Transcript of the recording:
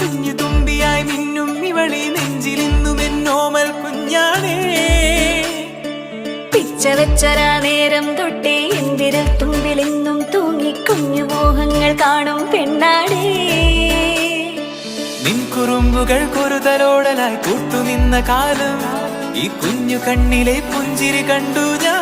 കുഞ്ഞു തുമ്പിയായി മിന്നും ഇവളി നെഞ്ചിലിന്നും എന്നോമൽ കുഞ്ഞാണേ. പിച്ച വെച്ചരാ നേരം തൊട്ടേ എന്തിരൽ തുമ്പിലെന്നും തൂങ്ങി കുഞ്ഞു മോഹങ്ങൾ കാണും പെണ്ണാടേ. നിൻ കുറുമ്പുകൾ കുറുതലോടലായി കൂട്ടുനിന്ന കാലം ഈ കുഞ്ഞു കണ്ണിലെ പുഞ്ചിരി കണ്ടു ഞാൻ.